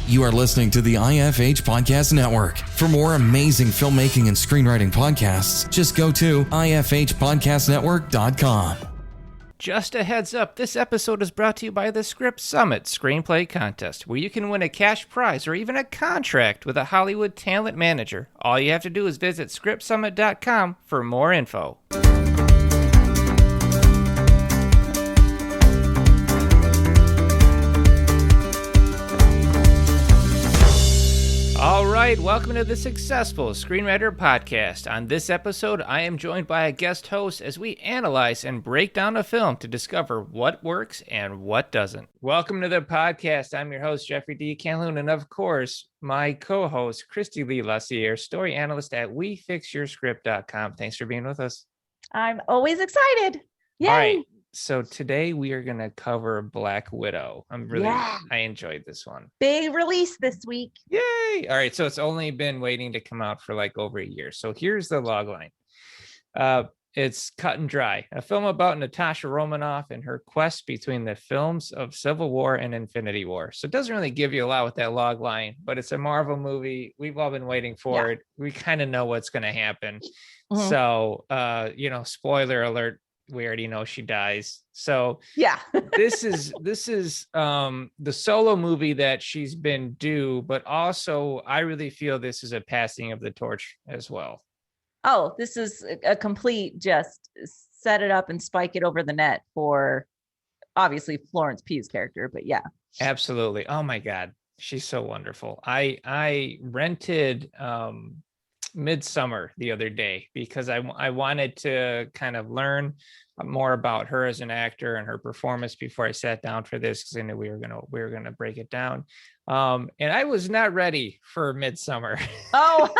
You are listening to the IFH Podcast Network. For more amazing filmmaking and screenwriting podcasts, just go to ifhpodcastnetwork.com. Just a heads up, this episode is brought to you by the Scripps Summit Screenplay Contest, where you can win a cash prize or even a contract with a Hollywood talent manager. All you have to do is visit scriptsummit.com for more info. All right, welcome to the Successful Screenwriter Podcast. On this episode, I am joined by a guest host as we analyze and break down a film to discover what works and what doesn't. Welcome to the podcast. I'm your host, Geoffrey D. Calhoun, and of course, my co-host, Kristy Leigh Lussier, story analyst at WeFixYourScript.com. Thanks for being with us. I'm always excited. Yay! All right. So today we are going to cover Black Widow. I enjoyed this one. Big release this week. Yay! All right. So it's only been waiting to come out for like over a year. So here's the logline. It's cut and dry. A film about Natasha Romanoff and her quest between the films of Civil War and Infinity War. So it doesn't really give you a lot with that logline, but it's a Marvel movie. We've all been waiting for it. We kind of know what's going to happen. Mm-hmm. So, spoiler alert. We already know she dies. So yeah, this is the solo movie that she's been due, but also I really feel this is a passing of the torch as well. Oh, this is a complete just set it up and spike it over the net for obviously Florence Pugh's character, but yeah. Absolutely. Oh my God. She's so wonderful. I rented Midsummer the other day because I wanted to kind of learn more about her as an actor and her performance before I sat down for this, because I knew we were gonna break it down. And I was not ready for Midsummer. Oh.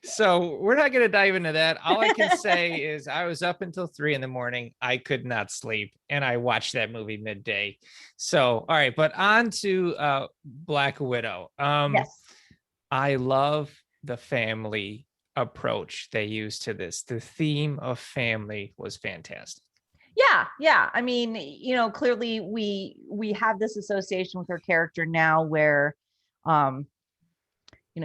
So we're not going to dive into that. All I can say is I was up until 3 a.m. I could not sleep, and I watched that movie midday. So, all right, but on to Black Widow. Yes. I love the family approach they used to this. The theme of family was fantastic. Yeah. I mean, clearly we have this association with her character now where,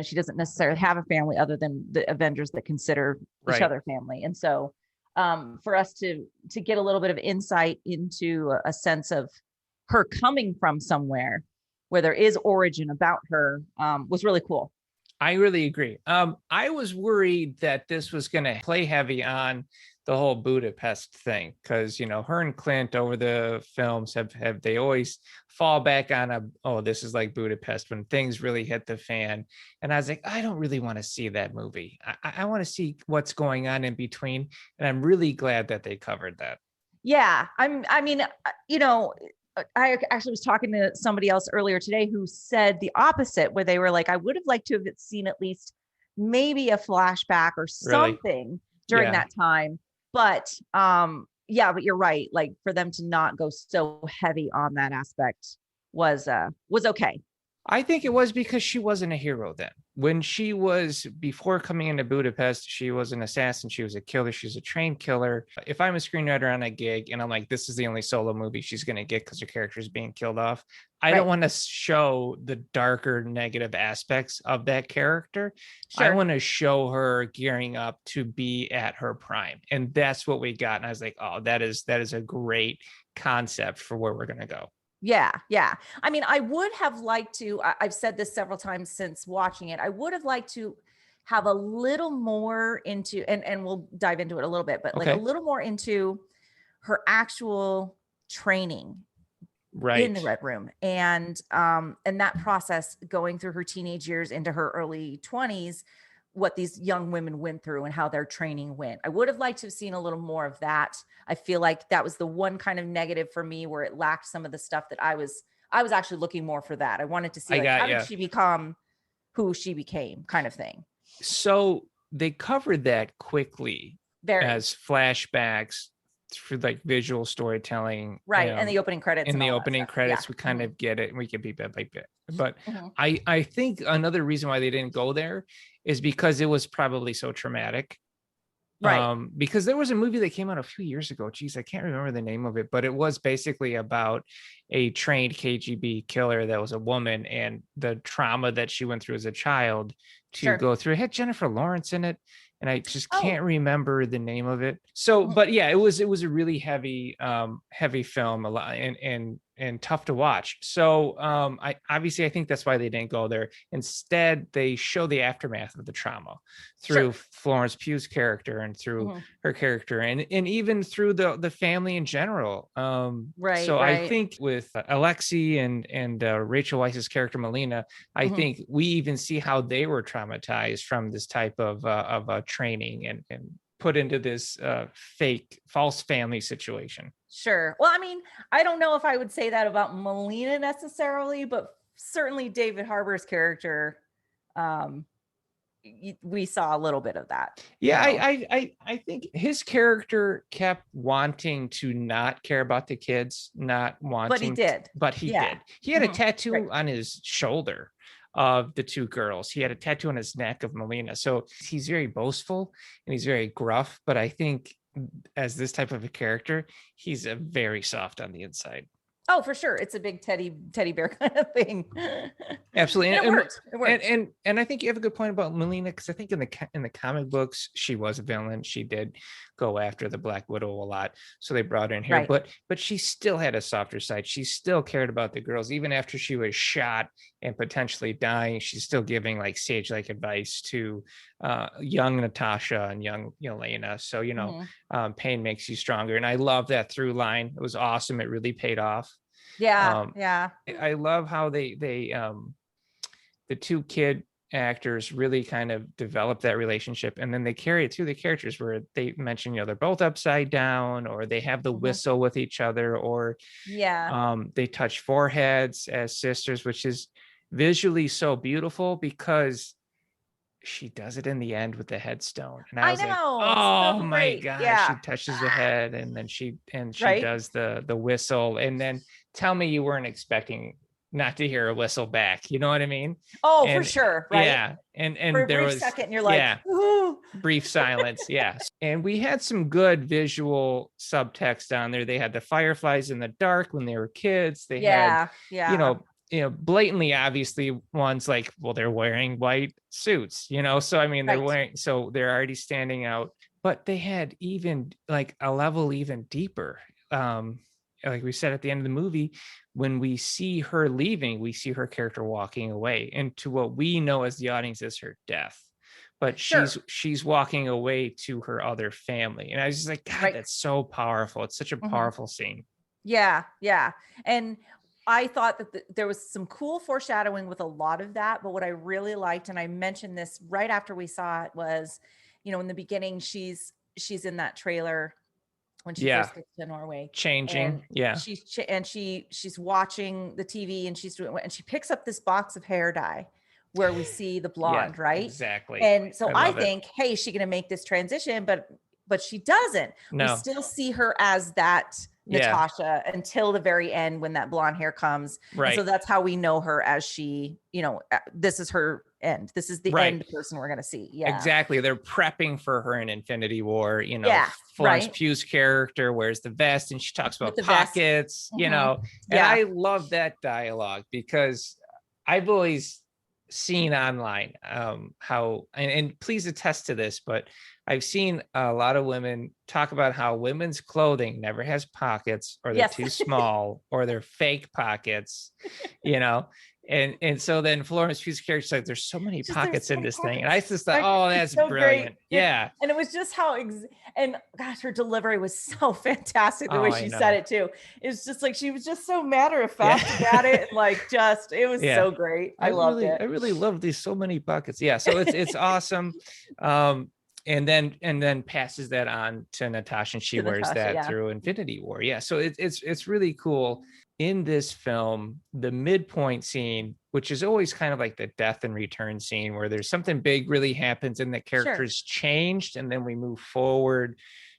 she doesn't necessarily have a family other than the Avengers that consider each other family. And so for us to get a little bit of insight into a sense of her coming from somewhere where there is origin about her was really cool. I really agree. I was worried that this was going to play heavy on the whole Budapest thing, because, her and Clint over the films have they always fall back on this is like Budapest when things really hit the fan. And I was like, I don't really want to see that movie. I want to see what's going on in between. And I'm really glad that they covered that. Yeah. I actually was talking to somebody else earlier today who said the opposite, where they were like, I would have liked to have seen at least maybe a flashback or something during that time. But but you're right. Like, for them to not go so heavy on that aspect was okay. I think it was because she wasn't a hero then. When she was, before coming into Budapest, she was an assassin. She was a killer. She's a trained killer. If I'm a screenwriter on a gig and I'm like, this is the only solo movie she's going to get because her character is being killed off, I don't want to show the darker negative aspects of that character. Sure. I want to show her gearing up to be at her prime. And that's what we got. And I was like, oh, that is a great concept for where we're going to go. Yeah. I mean, I would have liked to, I've said this several times since watching it, I would have liked to have a little more into, and we'll dive into it a little bit, but like a little more into her actual training in the Red Room. And that process going through her teenage years into her early 20s, what these young women went through and how their training went. I would have liked to have seen a little more of that. I feel like that was the one kind of negative for me where it lacked some of the stuff that I was actually looking more for that. I wanted to see how did she become who she became, kind of thing. So they covered that quickly as flashbacks through like visual storytelling. And the opening credits. In the opening credits, we kind of get it, and we can be bit by bit. But I think another reason why they didn't go there is because it was probably so traumatic. Right. Because there was a movie that came out a few years ago. Geez, I can't remember the name of it, but it was basically about a trained KGB killer that was a woman and the trauma that she went through as a child to go through. It had Jennifer Lawrence in it, and I just can't remember the name of it. So, but yeah, it was a really heavy film, a lot, and tough to watch. So I think that's why they didn't go there. Instead, they show the aftermath of the trauma through Florence Pugh's character and through her character, and even through the family in general. So I think with Alexei and Rachel Weisz's character Melina, I think we even see how they were traumatized from this type of training and put into this fake false family situation. Sure. Well, I mean, I don't know if I would say that about Melina necessarily, but certainly David Harbour's character, we saw a little bit of that. Yeah, I think his character kept wanting to not care about the kids, not wanting, but he did. But he did. He had a tattoo on his shoulder of the two girls. He had a tattoo on his neck of Melina. So he's very boastful and he's very gruff, but I think as this type of a character, he's a very soft on the inside. Oh, for sure. It's a big teddy bear kind of thing. Absolutely. And it works. It works. And I think you have a good point about Melina, because I think in the comic books, she was a villain. She did go after the Black Widow a lot. So they brought her in here, but she still had a softer side. She still cared about the girls. Even after she was shot and potentially dying, she's still giving like sage-like advice to young Natasha and young Yelena. So, pain makes you stronger. And I love that through line. It was awesome. It really paid off. Yeah. I love how they the two kid actors really kind of develop that relationship, and then they carry it through the characters where they mention, they're both upside down, or they have the whistle with each other, or they touch foreheads as sisters, which is visually so beautiful because she does it in the end with the headstone. And I was like, oh so my God, she touches the head, and then she does the whistle. And then tell me you weren't expecting not to hear a whistle back. You know what I mean? Oh, for sure. Right. Yeah. And for a there brief was second, you're like, ooh. Brief silence. Yeah. And we had some good visual subtext on there. They had the fireflies in the dark when they were kids. They had, blatantly, obviously ones like, well, they're wearing white suits, so I mean, they're already standing out, but they had even like a level even deeper. Like we said at the end of the movie, when we see her leaving, we see her character walking away into what we know as the audience is her death, but she's walking away to her other family. And I was just like, God, that's so powerful. It's such a powerful scene. Yeah. And I thought that there was some cool foreshadowing with a lot of that, but what I really liked, and I mentioned this right after we saw it, was, in the beginning, she's in that trailer when she first gets to Norway, changing. She's watching the TV, and she picks up this box of hair dye where we see the blonde, right? Exactly. And so I think, hey, is she going to make this transition? But she doesn't. No. We still see her as that Natasha until the very end when that blonde hair comes. Right. And so that's how we know her as she, this is her end. This is the end person we're going to see. Yeah, exactly. They're prepping for her in Infinity War. Florence Pugh's character wears the vest and she talks about pockets, and I love that dialogue because I've always seen online how, and please attest to this, but I've seen a lot of women talk about how women's clothing never has pockets, or they're too small, or they're fake pockets, and so then Florence Pugh's character's like, there's so many pockets in this thing. And I just thought, oh, that's so brilliant. Great. Yeah. And it was just how, and gosh, her delivery was so fantastic. The way she said it too. It was just like, she was just so matter of fact about it. And it was so great. I loved it. I really love these so many pockets. Yeah. So it's awesome. And then passes that on to Natasha, and she wears that through Infinity War. Yeah. So it's really cool. In this film, the midpoint scene, which is always kind of like the death and return scene, where there's something big really happens and the character's changed, and then we move forward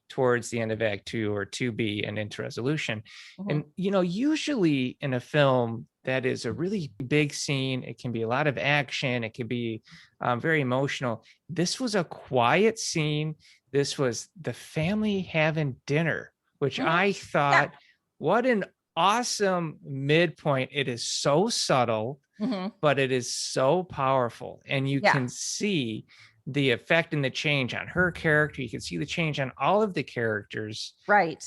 towards the end of Act 2 or 2B and into resolution. And, usually in a film that is a really big scene, it can be a lot of action. It can be very emotional. This was a quiet scene this was the family having dinner, which Mhm. I thought, what an awesome midpoint. It is so subtle, but it is so powerful. And you can see the effect and the change on her character. You can see the change on all of the characters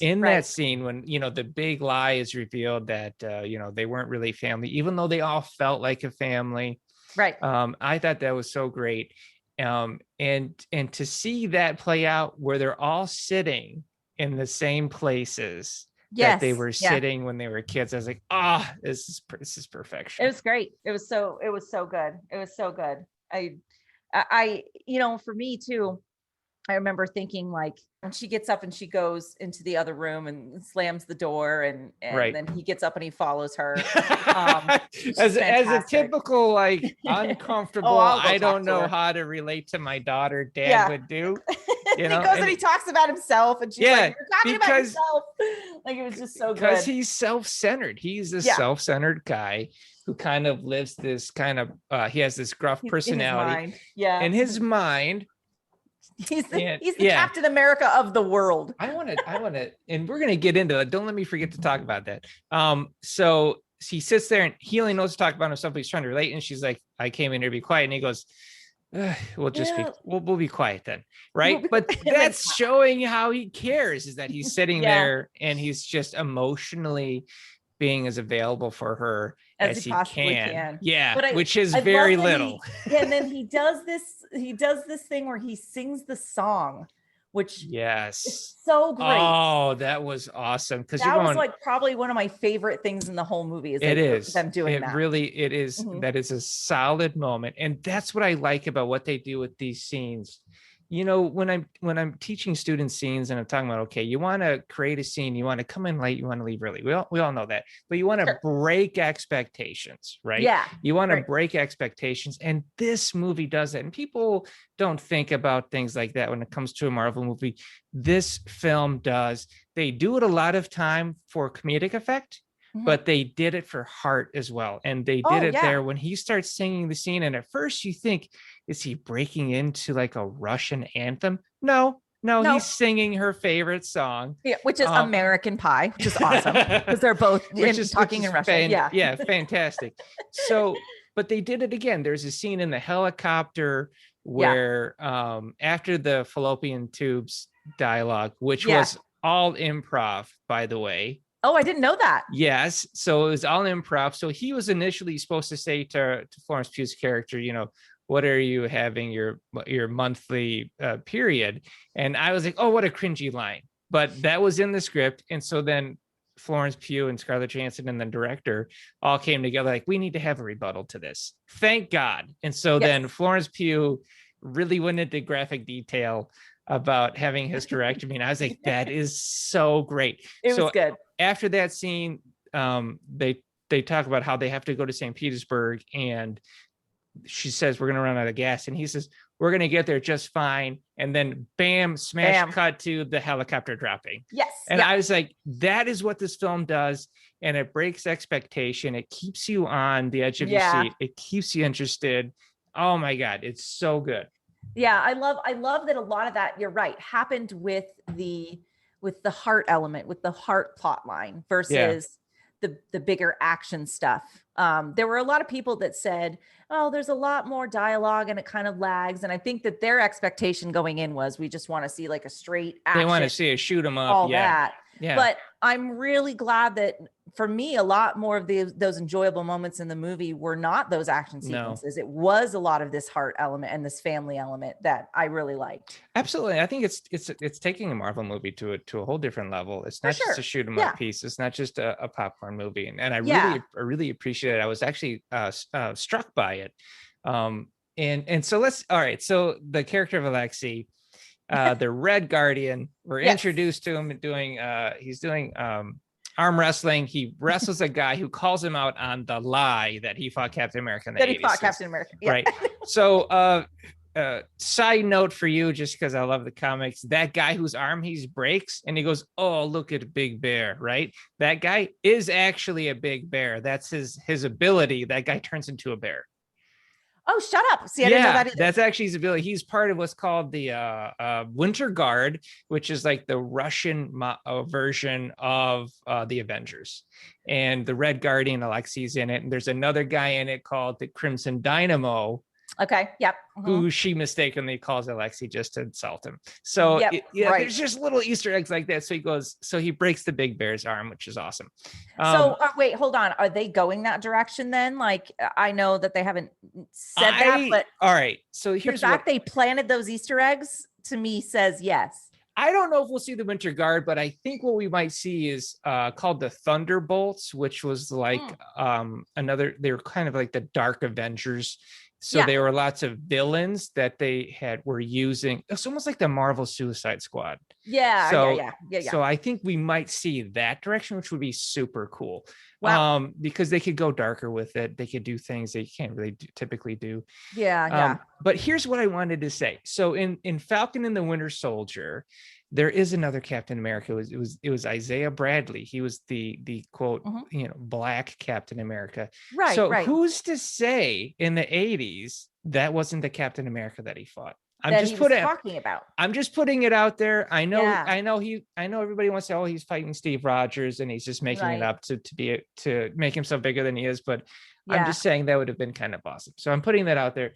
in that scene when, you know, the big lie is revealed that, you know, they weren't really family, even though they all felt like a family. Right. I thought that was so great. And to see that play out where they're all sitting in the same places that they were sitting when they were kids, I was like, this is perfection. It was great. It was so good. It was so good. I, you know, for me too, I remember thinking, like, when she gets up and she goes into the other room and slams the door, and then he gets up and he follows her. As a typical, like, uncomfortable, I don't know how to relate to my daughter dad would do. You know, he goes and he talks about himself, and she's like, "You're talking about yourself." Like, it was just so good. Because he's self-centered. He's a self-centered guy who kind of lives this kind of he has this gruff personality. In his mind. He's the Captain America of the world. I want to, and we're going to get into it. Don't let me forget to talk about that. So he sits there and he only knows to talk about himself, but he's trying to relate. And she's like, I came in here to be quiet. And he goes, we'll be quiet then. Right. But that's showing how he cares, is that he's sitting there and he's just emotionally being as available for her as he can. Yeah. Which is very little. And then he does this thing where he sings the song, which is so great. Oh, that was awesome. Because that was like probably one of my favorite things in the whole movie. Is them doing that. It is. That is a solid moment. And that's what I like about what they do with these scenes. You know, when I'm teaching students scenes and I'm talking about, okay, you want to create a scene, you want to come in late, you want to leave early. We all know that, but you want to break expectations, right? Yeah. You want to break expectations. And this movie does that. And people don't think about things like that when it comes to a Marvel movie. This film does. They do it a lot of time for comedic effect, but they did it for heart as well. And they did it there when he starts singing the scene. And at first you think, is he breaking into like a Russian anthem? No, he's singing her favorite song. Yeah, which is American Pie, which is awesome because they're both talking in Russian. Yeah, fantastic. So, but they did it again. There's a scene in the helicopter where after the fallopian tubes dialogue, which was all improv, by the way. Oh, I didn't know that. Yes. So it was all improv. So he was initially supposed to say to Florence Pugh's character, you know, what are you having your monthly period? And I was like, oh, what a cringy line. But that was in the script. And so then Florence Pugh and Scarlett Johansson and the director all came together like, we need to have a rebuttal to this. Thank God. And so then Florence Pugh really went into graphic detail about having hysterectomy. And I was like, that is so great. It was good. After that scene, they talk about how they have to go to St. Petersburg, and she says, we're going to run out of gas. And he says, we're going to get there just fine. And then smash cut to the helicopter dropping. Yes. And I was like, that is what this film does. And it breaks expectation. It keeps you on the edge of your seat. It keeps you interested. Oh my God. It's so good. Yeah. I love that a lot of that, you're right, happened with the heart element, with the heart plot line versus the bigger action stuff. There were a lot of people that said, oh, there's a lot more dialogue and it kind of lags. And I think that their expectation going in was, we just want to see like a straight action. They want to see a shoot 'em up. All that. Yeah. But I'm really glad that for me, a lot more of those enjoyable moments in the movie were not those action sequences. It was a lot of this heart element and this family element that I really liked. Absolutely. I think it's taking a Marvel movie to a whole different level. It's not just a shoot 'em up piece. It's not just a popcorn movie. And I really appreciate it. I was actually struck by it. And so so the character of Alexei, the Red Guardian, we're introduced to him doing he's doing arm wrestling. He wrestles a guy who calls him out on the lie that he fought Captain America in the 80s. He fought Captain America. Yeah. Right. So side note for you, just because I love the comics, that guy whose arm he breaks and he goes, oh, look at a big bear, right? That guy is actually a big bear. That's his ability. That guy turns into a bear. Oh, shut up. See, I didn't know that either. That's actually his ability. He's part of what's called the Winter Guard, which is like the Russian version of the Avengers. And the Red Guardian, Alexi's in it. And there's another guy in it called the Crimson Dynamo. Okay. Yep. Who she mistakenly calls Alexi just to insult him. So right. There's just little Easter eggs like that. So he breaks the big bear's arm, which is awesome. Wait, hold on. Are they going that direction then? Like, I know that they haven't said that, but all right. So here's the fact they planted those Easter eggs to me says yes. I don't know if we'll see the Winter Guard, but I think what we might see is called the Thunderbolts, which was like they were kind of like the Dark Avengers. So there were lots of villains that they were using. It's almost like the Marvel Suicide Squad. Yeah. So I think we might see that direction, which would be super cool. Wow. Because they could go darker with it. They could do things they can't really typically do. Yeah. But here's what I wanted to say. So in Falcon and the Winter Soldier, there is another Captain America. It was Isaiah Bradley. He was the quote, Black Captain America. Right. So who's to say in the 80s that wasn't the Captain America that he fought? I'm just putting it out there. I know everybody wants to say, oh, he's fighting Steve Rogers and he's just making it up to make himself bigger than he is. But I'm just saying that would have been kind of awesome. So I'm putting that out there.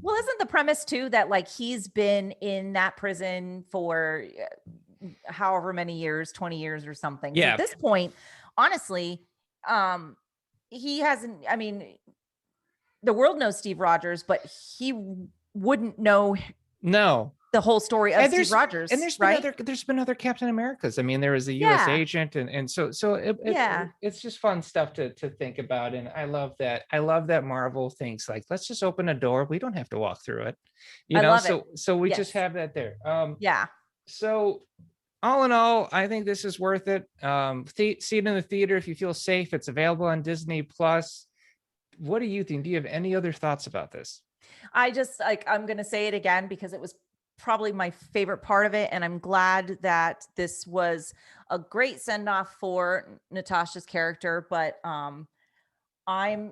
Well, isn't the premise too that like he's been in that prison for however many years, 20 years or something? Yeah. So at this point, honestly, he hasn't, I mean, the world knows Steve Rogers, but he wouldn't know the whole story of Steve Rogers. And there's been other Captain Americas. I mean, there was a US agent and so it's just fun stuff to think about. And I love that Marvel thinks like, let's just open a door. We don't have to walk through it. So we just have that there. So all in all, I think this is worth it. See it in the theater if you feel safe. It's available on Disney Plus. What do you think? Do you have any other thoughts about this? I'm going to say it again because it was probably my favorite part of it. And I'm glad that this was a great send-off for Natasha's character, but I'm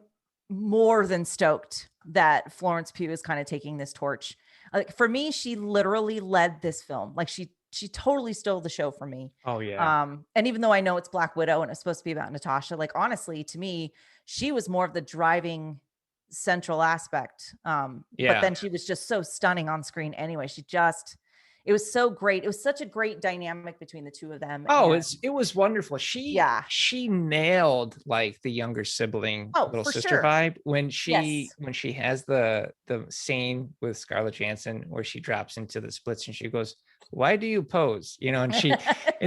more than stoked that Florence Pugh is kind of taking this torch. Like for me, she literally led this film. Like she totally stole the show for me. Oh yeah. And even though I know it's Black Widow and it's supposed to be about Natasha, like honestly, to me, she was more of the driving central aspect. But then she was just so stunning on screen anyway. It was so great. It was such a great dynamic between the two of them. It was wonderful. She nailed like the younger sibling, little sister vibe when she has the scene with Scarlett Johansson where she drops into the splits and she goes, "Why do you pose?" And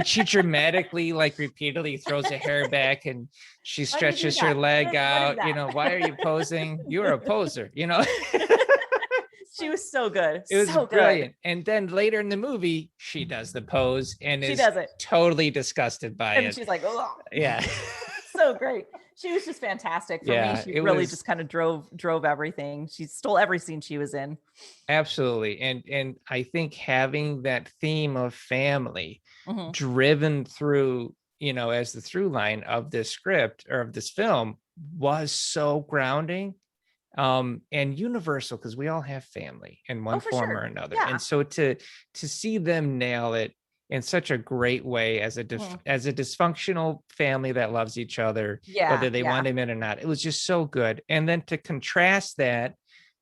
she dramatically like repeatedly throws her hair back and she stretches her leg out. Why are you posing? You're a poser. She was so good. It was so brilliant. Good. And then later in the movie, she does the pose and she is does it. Totally disgusted by it. And she's like, "Oh, yeah." So great. She was just fantastic. For me, she really just kind of drove everything. She stole every scene she was in. Absolutely. And I think having that theme of family driven through, as the through line of this script or of this film was so grounding and universal because we all have family in one form or another. Yeah. And so to see them nail it in such a great way as a dysfunctional family that loves each other, whether they want him in or not. It was just so good. And then to contrast that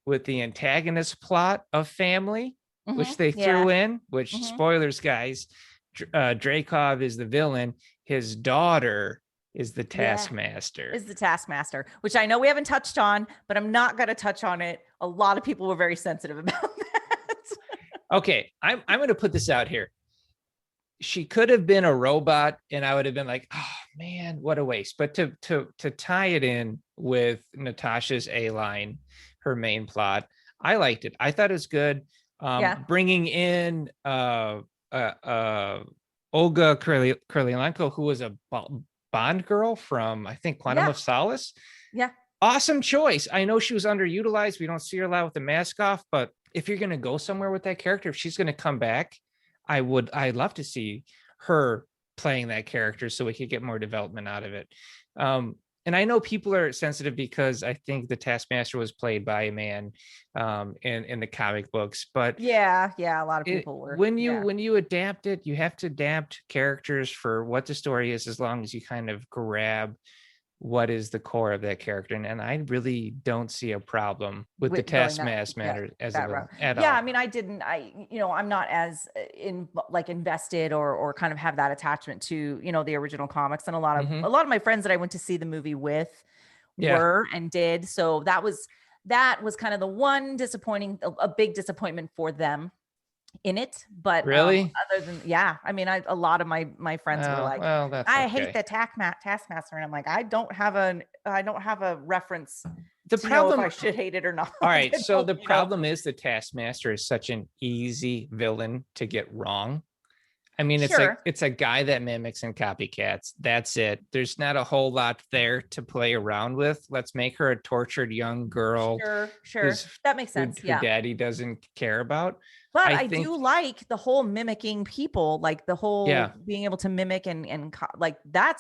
with the antagonist plot of family, which they threw in, which spoilers, guys, Dreykov is the villain. His daughter is the Taskmaster. Which I know we haven't touched on, but I'm not going to touch on it. A lot of people were very sensitive about that. Okay, I'm going to put this out here. She could have been a robot and I would have been like, oh man, what a waste. But to tie it in with Natasha's A-line, her main plot, I liked it. I thought it was good. Bringing in Olga Kurylenko, who was a Bond girl from, I think, Quantum of Solace. Yeah. Awesome choice. I know she was underutilized. We don't see her a lot with the mask off, but if you're going to go somewhere with that character, if she's going to come back, I'd love to see her playing that character so we could get more development out of it. And I know people are sensitive because I think the Taskmaster was played by a man in the comic books, but yeah, a lot of people were. When you adapt it, you have to adapt characters for what the story is, as long as you kind of grab what is the core of that character. And I really don't see a problem with the Taskmaster as a villain at all. Yeah, I mean, I'm not as invested or kind of have that attachment to, the original comics. And a lot of my friends that I went to see the movie with were and did. So that was kind of the one a big disappointment for them in it. But really, other than I mean, a lot of my friends were like, I hate the Taskmaster, and I'm like, I don't have a reference. The problem, if I should hate it or not. All right, so the problem is the Taskmaster is such an easy villain to get wrong. I mean, it's a guy that mimics and copycats. That's it. There's not a whole lot there to play around with. Let's make her a tortured young girl. Sure. That makes sense. Who daddy doesn't care about. But I do like the whole mimicking people, like the whole being able to mimic and like that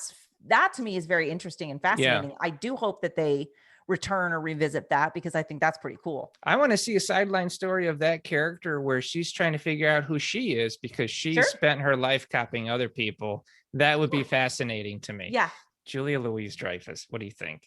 to me is very interesting and fascinating. I do hope that they return or revisit that, because I think that's pretty cool. I want to see a sideline story of that character where she's trying to figure out who she is, because she spent her life copying other people. That would be fascinating to me. Yeah. Julia Louis-Dreyfus, what do you think?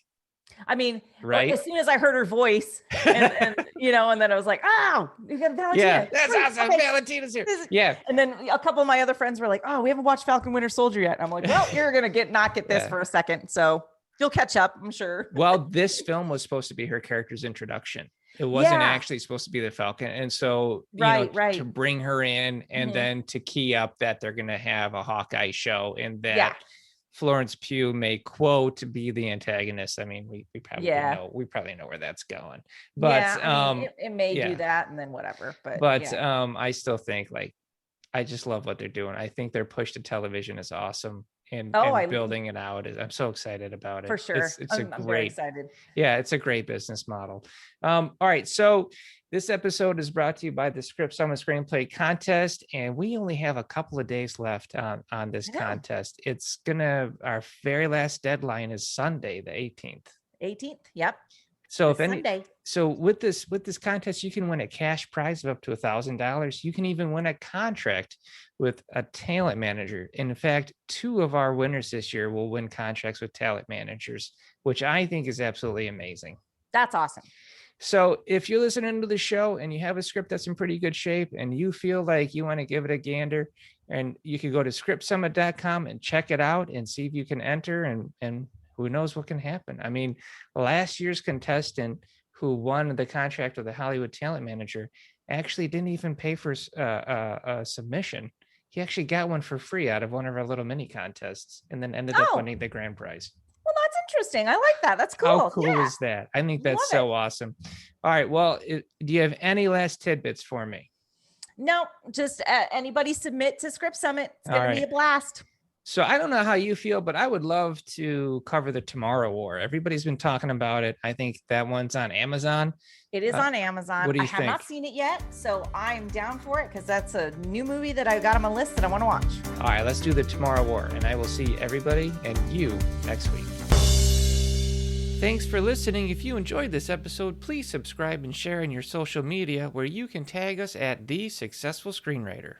I mean, right? As soon as I heard her voice and then I was like, oh, you got Valentina. Yeah, that's awesome. Okay. Valentina's here. Yeah. And then a couple of my other friends were like, oh, we haven't watched Falcon Winter Soldier yet. And I'm like, well, you're going to not get this for a second. So you'll catch up, I'm sure. Well, this film was supposed to be her character's introduction. It wasn't actually supposed to be the Falcon. And so, to bring her in and then to key up that they're going to have a Hawkeye show, and that Florence Pugh may quote be the antagonist. I mean, we probably know where that's going, but it may do that, and then whatever. But I still think, like, I just love what they're doing. I think their push to television is awesome. And building it out, I'm so excited about it. For sure. I'm very excited. Yeah, it's a great business model. All right. So this episode is brought to you by the Scripps Summer Screenplay Contest. And we only have a couple of days left on this contest. Our very last deadline is Sunday, the 18th. 18th. Yep. So with this contest, you can win a cash prize of up to $1,000. You can even win a contract with a talent manager. In fact, 2 of our winners this year will win contracts with talent managers, which I think is absolutely amazing. That's awesome. So if you're listening to the show and you have a script that's in pretty good shape and you feel like you want to give it a gander, and you can go to scriptsummit.com and check it out and see if you can enter, and who knows what can happen. I mean, last year's contestant who won the contract with the Hollywood talent manager actually didn't even pay for a submission. He actually got one for free out of one of our little mini contests, and then ended up winning the grand prize. Well, that's interesting. I like that. That's cool. How cool is that? I think that's so awesome. All right. Well, do you have any last tidbits for me? No, just anybody submit to Scripps Summit. It's going to be a blast. So I don't know how you feel, but I would love to cover the Tomorrow War. Everybody's been talking about it. I think that one's on Amazon. It is on Amazon. What do you think? I have not seen it yet, so I'm down for it, because that's a new movie that I got on my list that I want to watch. All right, let's do the Tomorrow War, and I will see everybody and you next week. Thanks for listening. If you enjoyed this episode, please subscribe and share on your social media, where you can tag us at The Successful Screenwriter.